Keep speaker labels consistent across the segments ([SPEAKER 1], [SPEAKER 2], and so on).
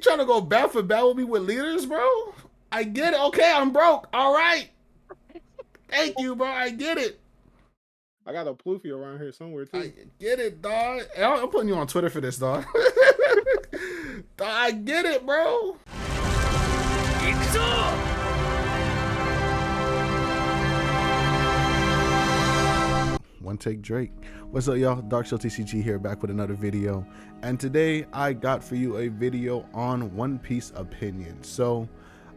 [SPEAKER 1] trying to go bat for bat with me with leaders, bro? I get it. Okay, I'm broke. All right. Thank you, bro. I get it.
[SPEAKER 2] I got a Ploofy around here somewhere too.
[SPEAKER 1] I get it, dog. I'm putting you on Twitter for this, dog. Dog, I get it, bro. One take Drake. What's up, y'all? Dark Show TCG here, back with another video. And today I got for you a video on One Piece opinion. So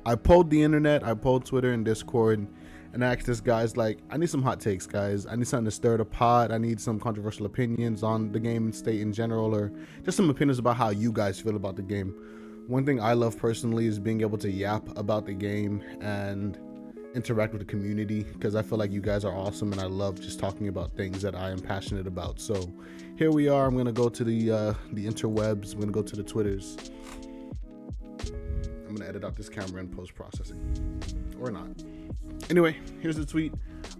[SPEAKER 1] I polled the internet, I polled Twitter and Discord, and I asked this guys, like, I need some hot takes, guys. I need something to stir the pot. I need some controversial opinions on the game and state in general, or just some opinions about how you guys feel about the game. One thing I love personally is being able to yap about the game and interact with the community, because I feel like you guys are awesome and I love just talking about things that I am passionate about. So here we are. I'm gonna go to the interwebs. I'm gonna go to the Twitters. I'm gonna edit out this camera in post-processing, or not. Anyway, here's the tweet.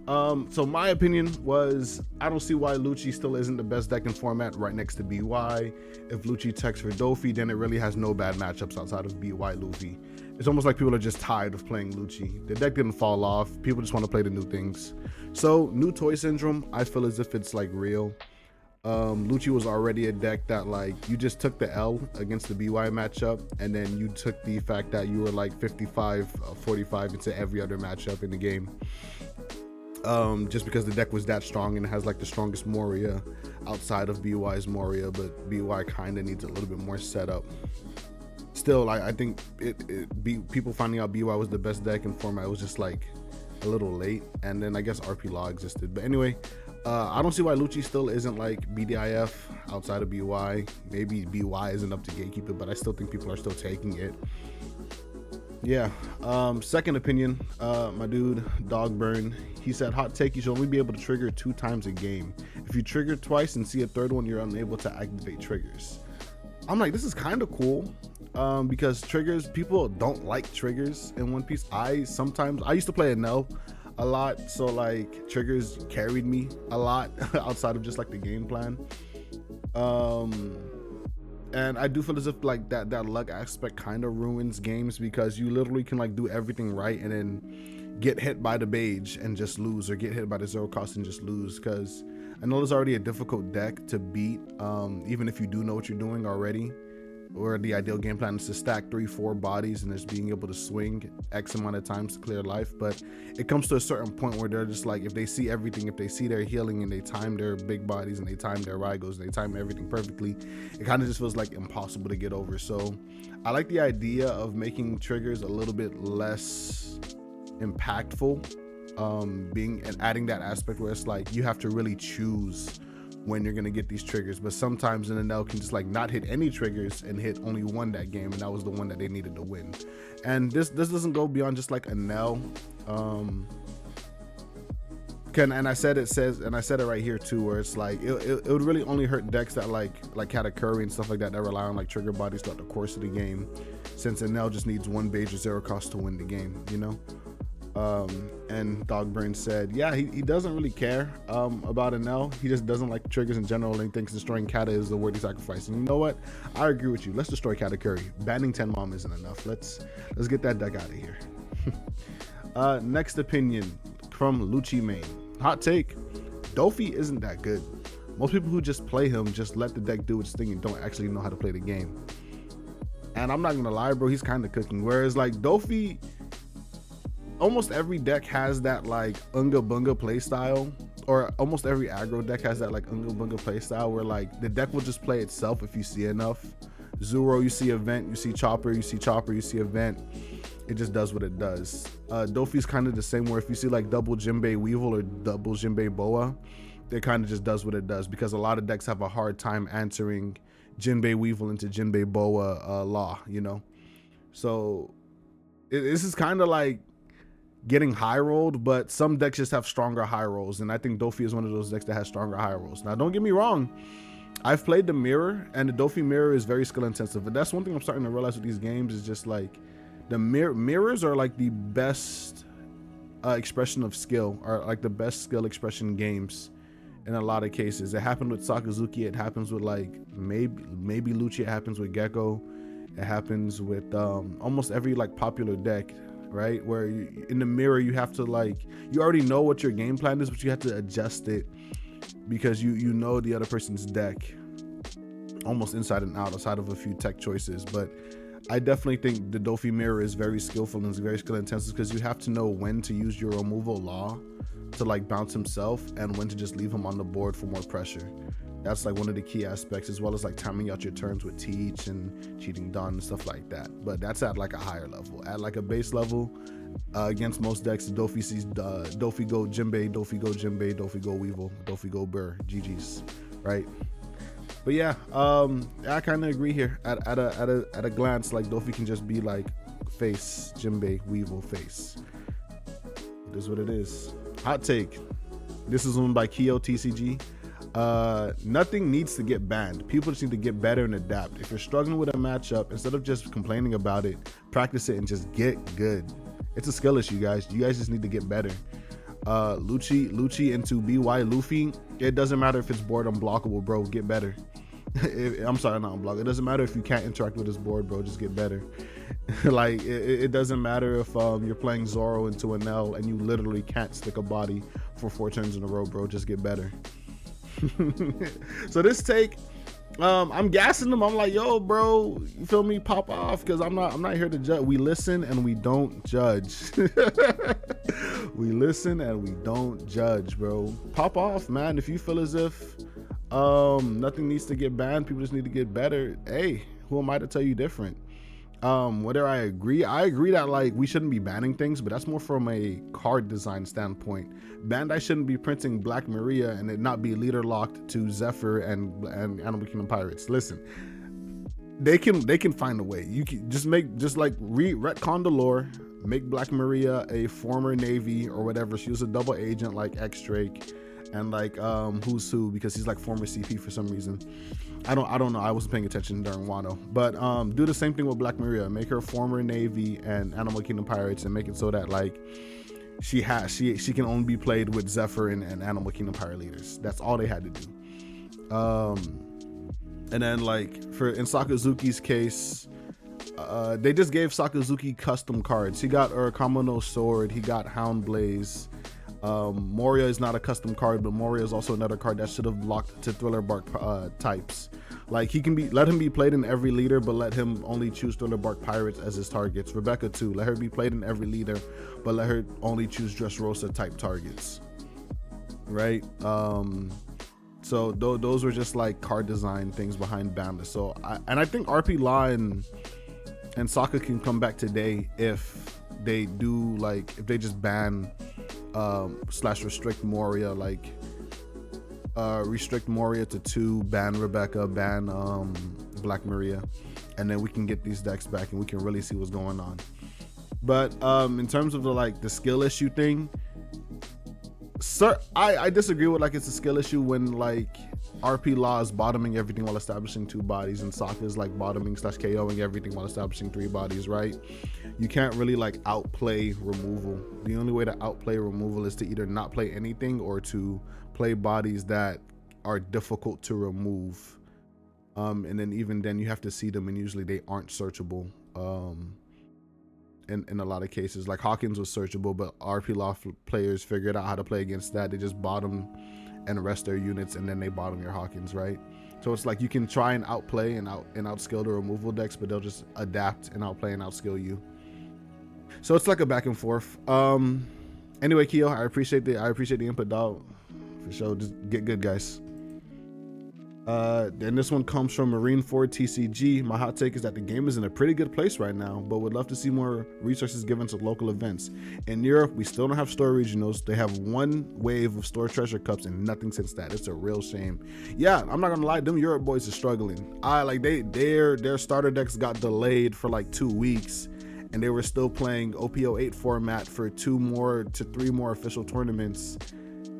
[SPEAKER 1] So my opinion was, I don't see why Lucci still isn't the best deck in format right next to BY. If Lucci techs for Dofi, then it really has no bad matchups outside of BY Luffy. It's almost like people are just tired of playing Lucci. The deck didn't fall off. People just want to play the new things. So new toy syndrome, I feel as if it's like real. Lucci was already a deck that, like, you just took the L against the BY matchup, and then you took the fact that you were like 55-45 into every other matchup in the game. Just because the deck was that strong and it has like the strongest Moria outside of BY's Moria, but BY kind of needs a little bit more setup. Still, I think people finding out BY was the best deck in format was just like a little late, and then I guess RP Law existed. But anyway, I don't see why Lucci still isn't like BDIF outside of BY. Maybe BY isn't up to gatekeep it, but I still think people are still taking it. Yeah. Second opinion, my dude Dogburn, he said, hot take, you should only be able to trigger 2 times a game. If you trigger twice and see a third one, you're unable to activate triggers. I'm like, this is kind of cool, because triggers, people don't like triggers in One Piece. I used to play Enel a lot, so like triggers carried me a lot outside of just like the game plan. And I do feel as if like that luck aspect kind of ruins games, because you literally can like do everything right and then get hit by the Beige and just lose, or get hit by the Zero Cost and just lose. Because I know it's already a difficult deck to beat, even if you do know what you're doing already, or the ideal game plan is to stack 3-4 bodies and just being able to swing X amount of times to clear life. But it comes to a certain point where they're just like, if they see everything, if they see their healing and they time their big bodies and they time their Rygos and they time everything perfectly, it kind of just feels like impossible to get over. So I like the idea of making triggers a little bit less impactful, being and adding that aspect where it's like you have to really choose when you're gonna get these triggers. But sometimes an Enel can just like not hit any triggers and hit only one that game, and that was the one that they needed to win. And this doesn't go beyond just like Enel. And I said it right here too, where it's like it would really only hurt decks that like Katakuri and stuff like that rely on like trigger bodies throughout the course of the game, since Enel just needs 1 Beige or 0 cost to win the game, you know. And Dogbrain said, yeah, he doesn't really care about Enel. He just doesn't like triggers in general, and he thinks destroying Kata is the worthy sacrifice. And you know what? I agree with you. Let's destroy Katakuri. Banning 10 Mom isn't enough. Let's get that deck out of here. Next opinion from Lucci Main. Hot take: Dofi isn't that good. Most people who just play him just let the deck do its thing and don't actually know how to play the game. And I'm not gonna lie, bro, he's kind of cooking. Whereas like Dofi, almost every deck has that like Unga Bunga playstyle, or almost every aggro deck has that like Unga Bunga playstyle where like the deck will just play itself if you see enough. Zoro, you see event, you see Chopper, you see Chopper, you see event. It just does what it does. Dofi's kind of the same, where if you see like double Jinbei Weevil or double Jinbei Boa, it kind of just does what it does, because a lot of decks have a hard time answering Jinbei Weevil into Jinbei Boa Law, you know. So this is kind of like getting high rolled, but some decks just have stronger high rolls, and I think Dofi is one of those decks that has stronger high rolls. Now don't get me wrong, I've played the mirror, and the Dofi mirror is very skill intensive, but that's one thing I'm starting to realize with these games is just like the mirrors are like the best expression of skill, or like the best skill expression games in a lot of cases. It happened with Sakazuki, it happens with like maybe Lucci, it happens with Gecko, It happens with almost every like popular deck, right? Where you, in the mirror, you have to like, you already know what your game plan is, but you have to adjust it because you know the other person's deck almost inside and out, outside of a few tech choices. But I definitely think the Dofi mirror is very skillful and it's very skill intensive because you have to know when to use your removal law to like bounce himself and when to just leave him on the board for more pressure. That's like one of the key aspects, as well as like timing out your turns with teach and cheating dawn and stuff like that. But that's at like a higher level. At like a base level, against most decks, Dofi sees Dofi go Jinbei, Dofi go Jinbei, Dofi go Weevil, Dofi go Burr, GG's, right? But yeah, I kind of agree here. At a glance, like Dofi can just be like face Jinbei, Weevil, face. It is what it is. Hot take. This is owned by Kyo TCG. Nothing needs to get banned. People just need to get better and adapt. If you're struggling with a matchup, instead of just complaining about it, practice it and just get good. It's a skill issue, guys. You guys just need to get better. Lucci into BY Luffy. It doesn't matter if it's board unblockable, bro. Get better. I'm sorry, not unblock. It doesn't matter if you can't interact with his board, bro. Just get better. Like it doesn't matter if you're playing Zoro into an L and you literally can't stick a body for 4 turns in a row, bro. Just get better. So this take, I'm gassing them. I'm like, yo, bro, you feel me? Pop off, because I'm not here to judge. We listen and we don't judge. We listen and we don't judge, bro. Pop off, man. If you feel as if nothing needs to get banned, people just need to get better. Hey, who am I to tell you different? Whether I agree that like we shouldn't be banning things, but that's more from a card design standpoint. Bandai shouldn't be printing Black Maria and it not be leader locked to Zephyr and Animal Kingdom Pirates. Listen, they can find a way. You can just retcon the lore, make Black Maria a former Navy or whatever. She was a double agent like X Drake, and like who's who, because he's like former CP for some reason. I don't know. I wasn't paying attention during Wano, but do the same thing with Black Maria. Make her former Navy and Animal Kingdom Pirates, and make it so that like she can only be played with Zephyr and Animal Kingdom Pirate leaders. That's all they had to do. And then like in Sakazuki's case, they just gave Sakazuki custom cards. He got Urakamano Sword. He got Hound Blaze. Moria is not a custom card, but Moria is also another card that should have locked to Thriller Bark types. Like let him be played in every leader, but let him only choose Thriller Bark Pirates as his targets. Rebecca too, let her be played in every leader, but let her only choose Dressrosa type targets. Right? So those were just like card design things behind Bandless. So I think RP Law and Sokka can come back today if they do, like if they just ban / restrict Moria, like restrict Moria to 2, ban Rebecca, ban Black Maria, and then we can get these decks back and we can really see what's going on. But in terms of the skill issue thing, sir, I disagree with like it's a skill issue when like RP Law is bottoming everything while establishing 2 bodies, and Sokka is like bottoming / KOing everything while establishing 3 bodies, right? You can't really like outplay removal. The only way to outplay removal is to either not play anything or to play bodies that are difficult to remove. And then even then you have to see them, and usually they aren't searchable. In a lot of cases, like Hawkins was searchable, but RP Law players figured out how to play against that. They just bottom and rest their units, and then they bottom your Hawkins, right? So it's like you can try and outplay and outskill the removal decks, but they'll just adapt and outplay and outskill you. So it's like a back and forth. Anyway, Keo, I appreciate the input, dog. For sure. Just get good, guys. Then this one comes from Marineford TCG. My hot take is that the game is in a pretty good place right now, but would love to see more resources given to local events. In Europe, we still don't have store regionals. They have 1 wave of store treasure cups and nothing since that. It's a real shame. Yeah, I'm not gonna lie, them Europe boys are struggling. Their starter decks got delayed for like 2 weeks, and they were still playing OPO8 format for 2 to 3 more official tournaments.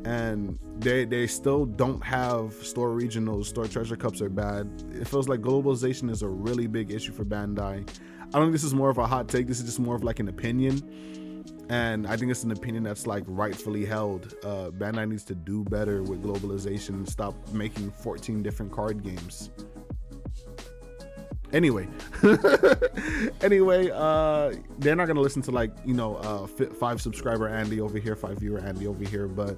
[SPEAKER 1] And they still don't have store regionals. Store treasure cups are bad. It feels like globalization is a really big issue for Bandai. I don't think this is more of a hot take. This is just more of like an opinion, and I think it's an opinion that's like rightfully held. Bandai needs to do better with globalization and stop making 14 different card games. Anyway, anyway, they're not gonna listen to like, you know, 5 subscriber Andy over here, 5 viewer Andy over here, but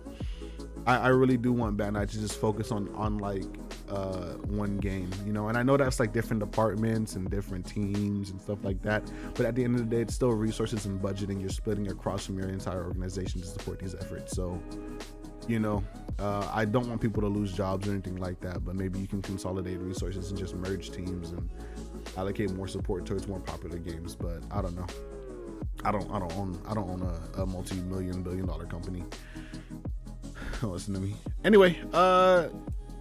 [SPEAKER 1] I really do want Bandai to just focus on like one game, you know. And I know that's like different departments and different teams and stuff like that, but at the end of the day, it's still resources and budgeting. You're splitting across from your entire organization to support these efforts. So, you know, I don't want people to lose jobs or anything like that, but maybe you can consolidate resources and just merge teams and allocate more support towards more popular games. But I don't know. I don't own a multi-million billion-dollar company. Don't listen to me. Anyway,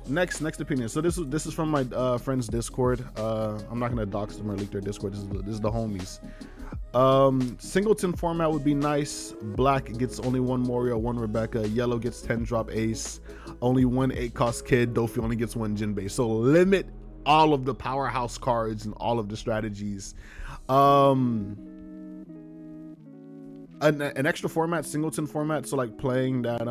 [SPEAKER 1] next opinion. So this is from my friend's Discord. I'm not gonna dox them or leak their Discord. This is the homies. Singleton format would be nice. Black gets only 1 Moria, 1 Rebecca. Yellow gets 10 drop Ace. Only 1 8 cost Kid. Dofi only gets 1 Jinbei. So limit all of the powerhouse cards and all of the strategies. An extra format, Singleton format. So like playing that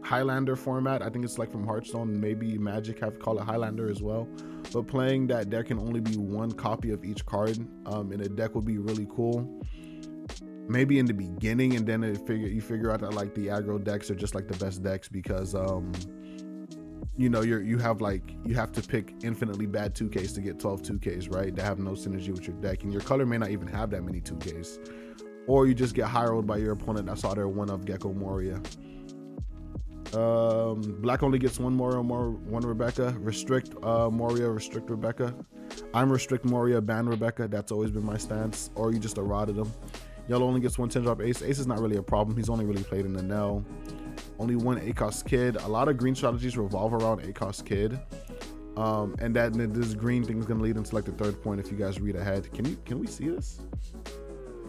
[SPEAKER 1] Highlander format. I think it's like from Hearthstone. Maybe Magic have call it Highlander as well. But playing that there can only be 1 copy of each card in a deck would be really cool. Maybe in the beginning, and then you figure out that like the aggro decks are just like the best decks because you know, you have to pick infinitely bad 2Ks to get 12 2Ks, right? That have no synergy with your deck, and your color may not even have that many 2Ks. Or you just get high rolled by your opponent that saw their 1 of Geckomoria. Black only gets 1 Moria, 1 Rebecca. Restrict Moria, restrict Rebecca. I'm restrict Moria, ban Rebecca. That's always been my stance. Or you just eroded him. Yellow only gets 1 10 drop Ace. Ace is not really a problem. He's only really played in the Nell. Only 1 ACOS Kid. A lot of green strategies revolve around ACOS Kid. And that this green thing is gonna lead into like the 3rd point if you guys read ahead. Can we see this?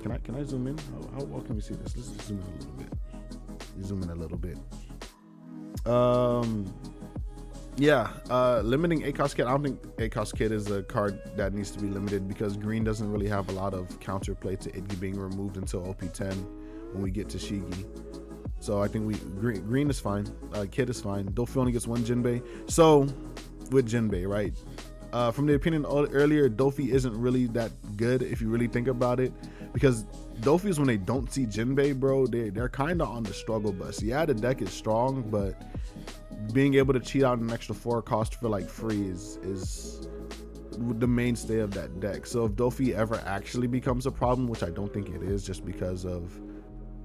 [SPEAKER 1] Can I zoom in? How well can we see this? Let's just zoom in a little bit. Zoom in a little bit. Limiting ACOS Kid. I don't think ACOS Kid is a card that needs to be limited because green doesn't really have a lot of counterplay to it being removed until OP10 when we get to Shigi. So I think green is fine. Kid is fine. Dofi only gets 1 Jinbei. So with Jinbei, right? From the opinion earlier, Dofi isn't really that good if you really think about it, because Dofis, when they don't see Jinbei, bro, they're kind of on the struggle bus. Yeah, the deck is strong, but being able to cheat out an extra 4 cost for like free is the mainstay of that deck. So if Dofi ever actually becomes a problem, which I don't think it is, just because of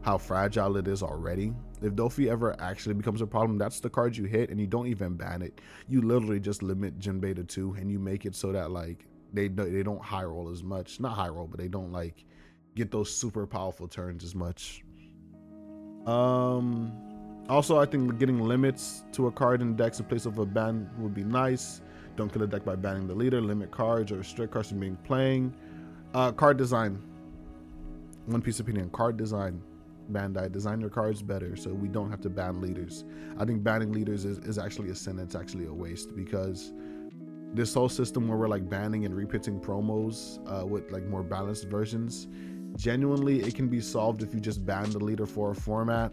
[SPEAKER 1] how fragile it is already. If Dofi ever actually becomes a problem, that's the card you hit, and you don't even ban it. You literally just limit Jinbei to 2, and you make it so that like they don't high roll as much. Not high roll, but they don't like get those super powerful turns as much. Also, I think getting limits to a card in decks in place of a ban would be nice. Don't kill a deck by banning the leader. Limit cards or restrict cards from being playing. Card design. One piece of opinion. Card design. Bandai, design your cards better so we don't have to ban leaders. I think banning leaders is actually a sin. It's actually a waste, because this whole system where we're like banning and repitching promos with like more balanced versions, genuinely it can be solved if you just ban the leader for a format,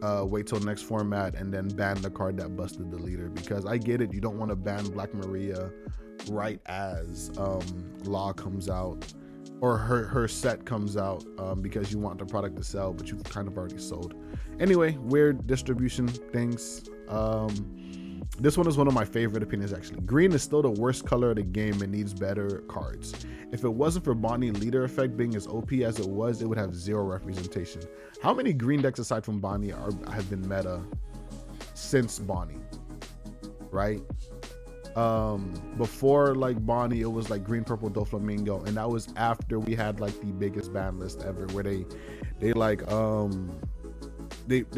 [SPEAKER 1] wait till next format, and then ban the card that busted the leader. Because I get it, you don't want to ban Black Maria right as Law comes out, or her set comes out, because you want the product to sell, but you've kind of already sold. Anyway, weird distribution things. This one is one of my favorite opinions, actually. Green is still the worst color of the game and needs better cards. If it wasn't for Bonnie leader effect being as OP as it was, it would have 0 representation. How many green decks aside from Bonnie have been meta since Bonnie, right? Before like Bonnie, it was like green, purple, Doflamingo, and that was after we had like the biggest ban list ever, where they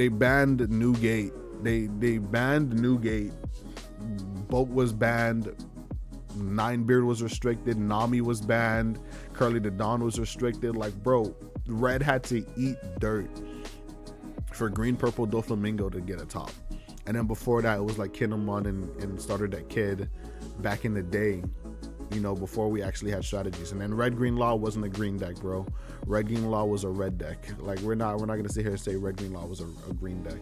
[SPEAKER 1] banned Newgate. They banned Newgate. Boat was banned. Ninebeard was restricted. Nami was banned. Curly the Dawn was restricted. Like, bro, Red had to eat dirt for green, purple, Doflamingo to get a top. And then before that, it was like Kinemon and started that Kid back in the day, you know, before we actually had strategies. And then Red Green Law wasn't a green deck, bro. Red Green Law was a red deck. Like, we're not gonna sit here and say Red Green Law was a green deck.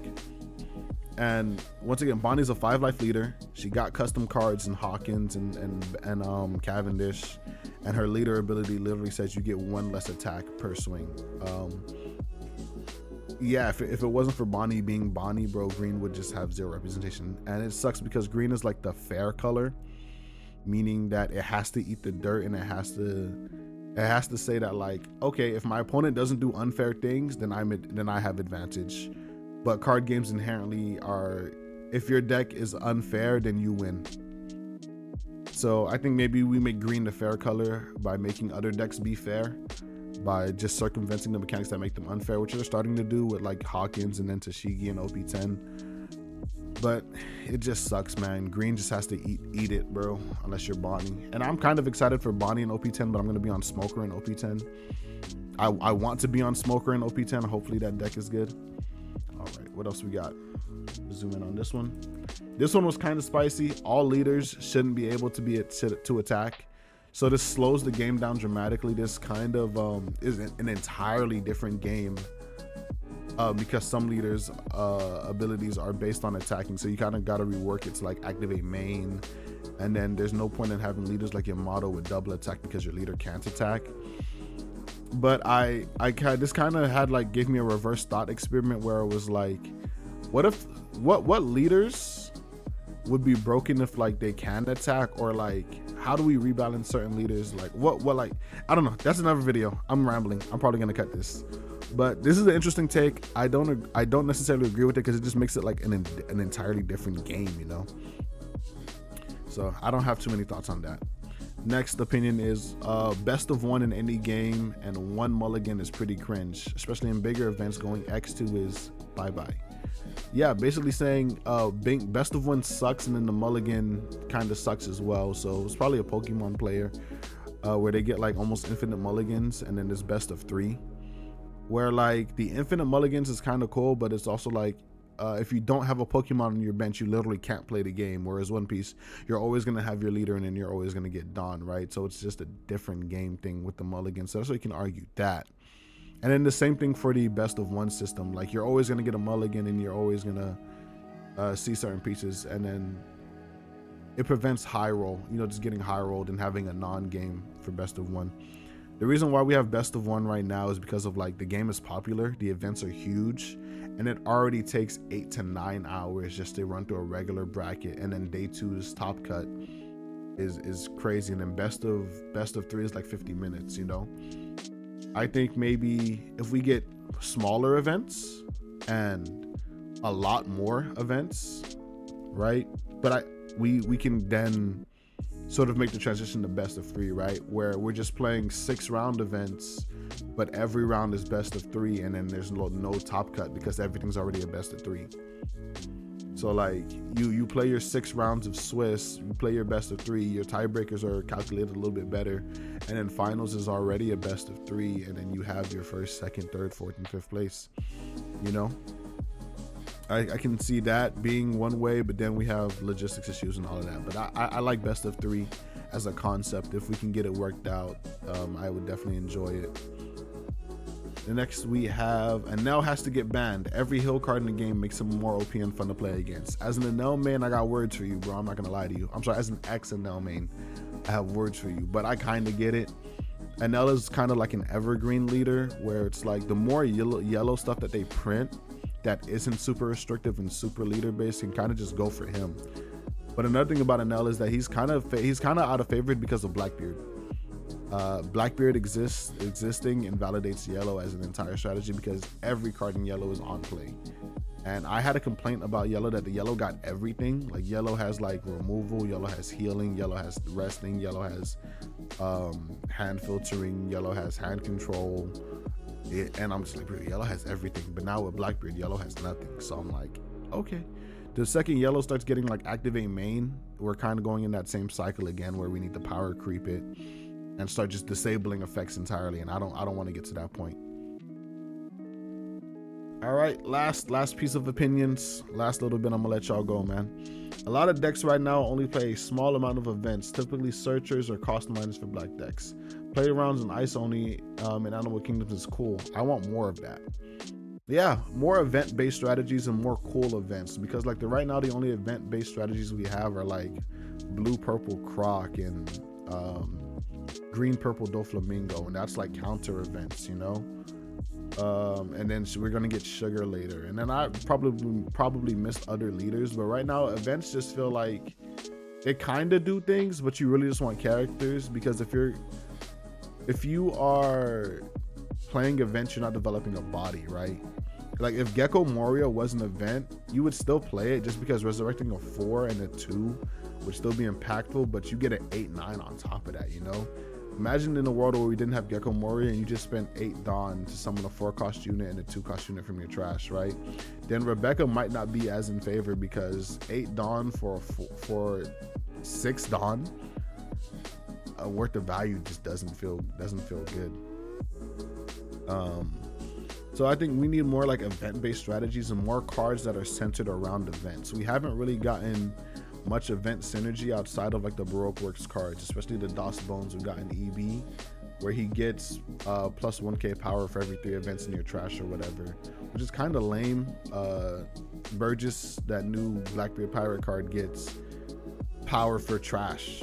[SPEAKER 1] And once again, Bonnie's a 5-life leader. She got custom cards in Hawkins and Cavendish, and her leader ability literally says you get 1 less attack per swing. Yeah, if it wasn't for Bonnie being Bonnie, bro, green would just have 0 representation. And it sucks because green is like the fair color, meaning that it has to eat the dirt, and it has to say that, like, okay, if my opponent doesn't do unfair things, then I have advantage. But card games inherently are, if your deck is unfair, then you win. So I think maybe we make green the fair color by making other decks be fair, by just circumventing the mechanics that make them unfair, which they're starting to do with like Hawkins and then Tashigi and OP10. But it just sucks, man. Green just has to eat it, bro, unless you're Bonnie. And I'm kind of excited for Bonnie and OP10, but I'm going to be on Smoker and OP10. I want to be on Smoker and OP10. Hopefully that deck is good. All right, what else we got? Zoom in on this one. This one was kind of spicy. All leaders shouldn't be able to attack. So this slows the game down dramatically. This kind of is an entirely different game because some leaders' abilities are based on attacking. So you kind of got to rework it to like activate main. And then there's no point in having leaders like Yamato with double attack because your leader can't attack. But this kind of had like gave me a reverse thought experiment where it was like, what leaders would be broken if like they can attack, or like how do we rebalance certain leaders? Like what like I don't know. That's another video. I'm rambling. I'm probably gonna cut this, but this is an interesting take. I don't necessarily agree with it because it just makes it like an entirely different game, you know. So I don't have too many thoughts on that. Next opinion is best of 1 in any game and 1 mulligan is pretty cringe, especially in bigger events. Going X2 is bye-bye. Yeah, basically saying best of 1 sucks and then the mulligan kind of sucks as well. So it's probably a Pokemon player where they get like almost infinite mulligans, and then there's best of 3 where like the infinite mulligans is kind of cool, but it's also like if you don't have a Pokemon on your bench, you literally can't play the game. Whereas One Piece, you're always going to have your leader and then you're always going to get Dawn, right? So it's just a different game thing with the mulligan. So that's why you can argue that. And then the same thing for the best of 1 system. Like you're always going to get a mulligan and you're always going to see certain pieces. And then it prevents high roll, you know, just getting high rolled and having a non-game for best of 1. The reason why we have best of 1 right now is because of like the game is popular, the events are huge, and it already takes 8 to 9 hours just to run through a regular bracket. And then day 2's top cut is crazy, and then best of 3 is like 50 minutes, you know. I think maybe if we get smaller events and a lot more events, right? But we can then sort of make the transition to best of 3, right? Where we're just playing 6-round events, but every round is best of 3, and then there's no top cut because everything's already a best of 3. So like you play your 6 rounds of Swiss, you play your best of 3, your tiebreakers are calculated a little bit better, and then finals is already a best of 3, and then you have your first, second, third, fourth, and fifth place, you know. I can see that being one way, but then we have logistics issues and all of that. But I like best of 3 as a concept. If we can get it worked out, I would definitely enjoy it. The next we have Enel has to get banned. Every hill card in the game makes him more OP and fun to play against. As an Enel main, I got words for you, bro. I'm not gonna lie to you. I'm sorry, as an ex-Enel main, I have words for you. But I kind of get it. Enel is kind of like an evergreen leader, where it's like the more yellow stuff that they print that isn't super restrictive and super leader based can kind of just go for him. But another thing about Enel is that he's kind of out of favor because of Blackbeard. Blackbeard existing invalidates yellow as an entire strategy because every card in yellow is on play. And I had a complaint about yellow that the yellow got everything. Like yellow has like removal, yellow has healing, yellow has resting, yellow has hand filtering, yellow has hand control. And I'm just like, bro, yellow has everything. But now with Blackbeard, yellow has nothing. So I'm like, okay. The second yellow starts getting like activate main, we're kind of going in that same cycle again where we need to power creep it and start just disabling effects entirely. And I don't want to get to that point. All right, last piece of opinions. Last little bit, I'm gonna let y'all go, man. A lot of decks right now only play a small amount of events, typically searchers or cost minus for black decks. Play rounds in ice only in Animal Kingdoms is cool. I want more of that. Yeah, more event-based strategies and more cool events, because like right now the only event-based strategies we have are like blue purple croc and green purple doflamingo, and that's like counter events, you know. And then we're gonna get sugar later, and then I probably missed other leaders, but right now events just feel like they kind of do things, but you really just want characters, because if you are playing events, you're not developing a body, right? Like if Geckomoria was an event, you would still play it, just because resurrecting a 4 and a 2 would still be impactful, but you get an 8-9 on top of that, you know. Imagine in a world where we didn't have Geckomoria and you just spent 8 Dawn to summon a 4-cost unit and a 2-cost unit from your trash, right? Then Rebecca might not be as in favor, because 8 Dawn for 6 Dawn worth of value just doesn't feel good. So I think we need more like event-based strategies and more cards that are centered around events. We haven't really gotten much event synergy outside of like the Baroque Works cards, especially the DOS Bones we got in EB, where he gets plus 1k power for every 3 events in your trash or whatever, which is kind of lame. Burgess, that new Blackbeard Pirate card, gets power for trash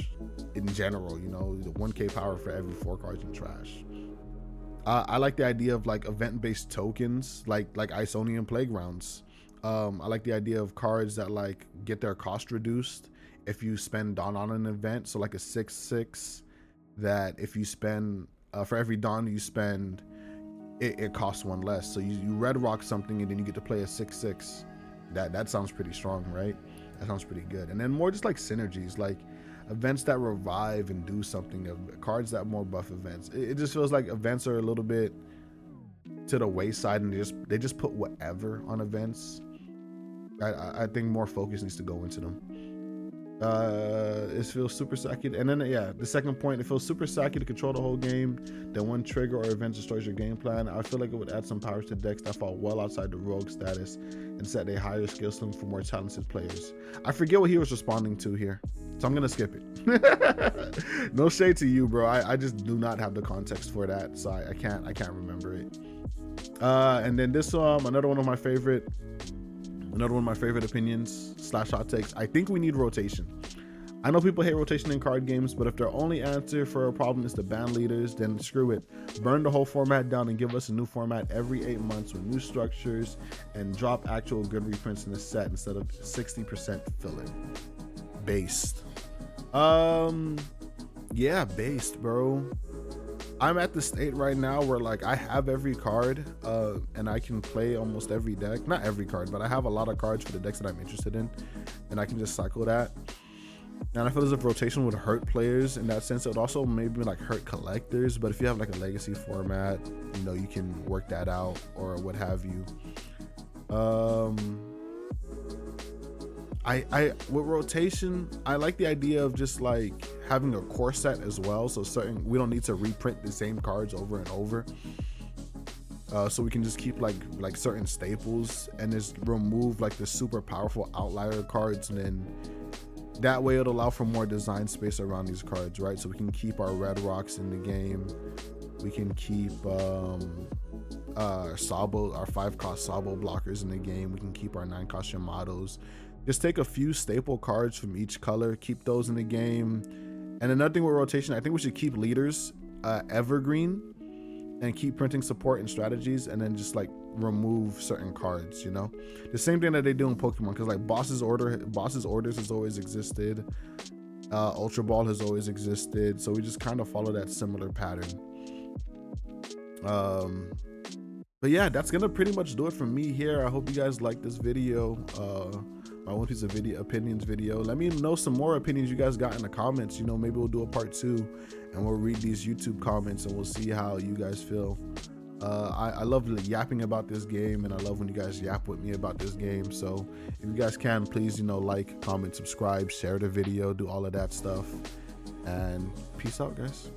[SPEAKER 1] in general, you know, the 1k power for every 4 cards in trash. I like the idea of like event-based tokens, like Isonian Playgrounds. I like the idea of cards that like get their cost reduced if you spend Dawn on an event. So like a 6/6 that if you spend for every Dawn you spend, it costs 1 less. So you red rock something and then you get to play a 6/6. That sounds pretty strong, right? That sounds pretty good. And then more just like synergies, like events that revive and do something, of cards that more buff events. It just feels like events are a little bit to the wayside, and they just put whatever on events. I think more focus needs to go into them. It feels super sacky. And then yeah, the second point, it feels super sacky to control the whole game. Then one trigger or event destroys your game plan. I feel like it would add some powers to decks that fall well outside the rogue status and set a higher skill ceiling for more talented players. I forget what he was responding to here, so I'm gonna skip it. No shade to you, bro. I just do not have the context for that, so I can't remember it. And then this another one of my favorite opinions / hot takes. I think we need rotation. I know people hate rotation in card games, but if their only answer for a problem is to ban leaders, then screw it. Burn the whole format down and give us a new format every 8 months with new structures, and drop actual good reprints in the set instead of 60% filler. Based. Yeah, based, bro. I'm at the state right now where like I have every card and I can play almost every deck. Not every card, but I have a lot of cards for the decks that I'm interested in, and I can just cycle that. And I feel as if rotation would hurt players in that sense. It would also maybe like hurt collectors, but if you have like a legacy format, you know, you can work that out or what have you. With rotation, I like the idea of just like having a core set as well, so we don't need to reprint the same cards over and over. So we can just keep like certain staples and just remove like the super powerful outlier cards, and then that way it'll allow for more design space around these cards, right? So we can keep our red rocks in the game. We can keep our 5-cost Sabo blockers in the game. We can keep our 9-cost Yamatos. Just take a few staple cards from each color, keep those in the game. And another thing with rotation, I think we should keep leaders evergreen and keep printing support and strategies, and then just like remove certain cards, you know? The same thing that they do in Pokemon, because like Boss's Orders has always existed. Ultra Ball has always existed. So we just kind of follow that similar pattern. But yeah, that's gonna pretty much do it from me here. I hope you guys like this video. My One Piece opinions video. Let me know some more opinions you guys got in the comments. You know, maybe we'll do a part 2 and we'll read these YouTube comments and we'll see how you guys feel. I love yapping about this game, and I love when you guys yap with me about this game. So if you guys can, please, you know, like, comment, subscribe, share the video, do all of that stuff. And peace out, guys.